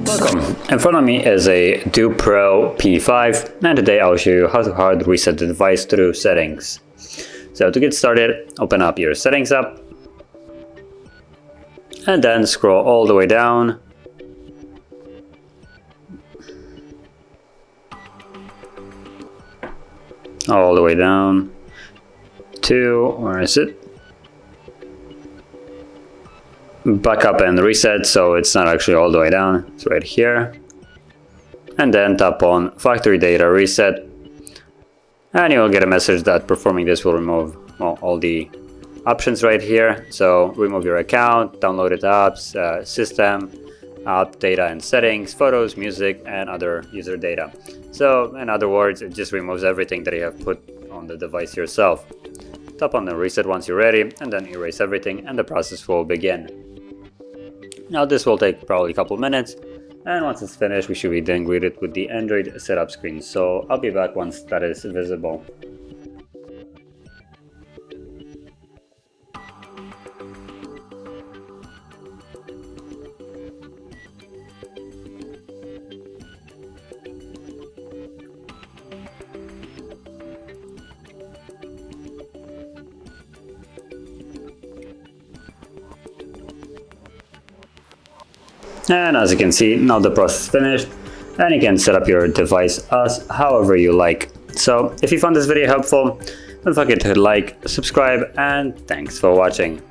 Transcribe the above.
Welcome! In front of me is a DOOPRO P5, and today I'll show you how to hard reset the device through settings. So to get started, open up your settings app, and then scroll all the way down. All the way down to, where is it? Backup and reset, so it's not actually all the way down, it's right here. And then tap on factory data reset, and you'll get a message that performing this will remove all the options right here. So remove your account, downloaded apps, system, app data and settings, photos, music, and other user data. So in other words, it just removes everything that you have put on the device yourself. Tap on the reset once you're ready, and then erase everything, and the process will begin. Now this will take probably a couple minutes, and once it's finished we should be then greeted with the Android setup screen. So I'll be back once that is visible. And as you can see, now the process is finished, and you can set up your device as however you like. So if you found this video helpful, don't forget to hit like, subscribe, and thanks for watching.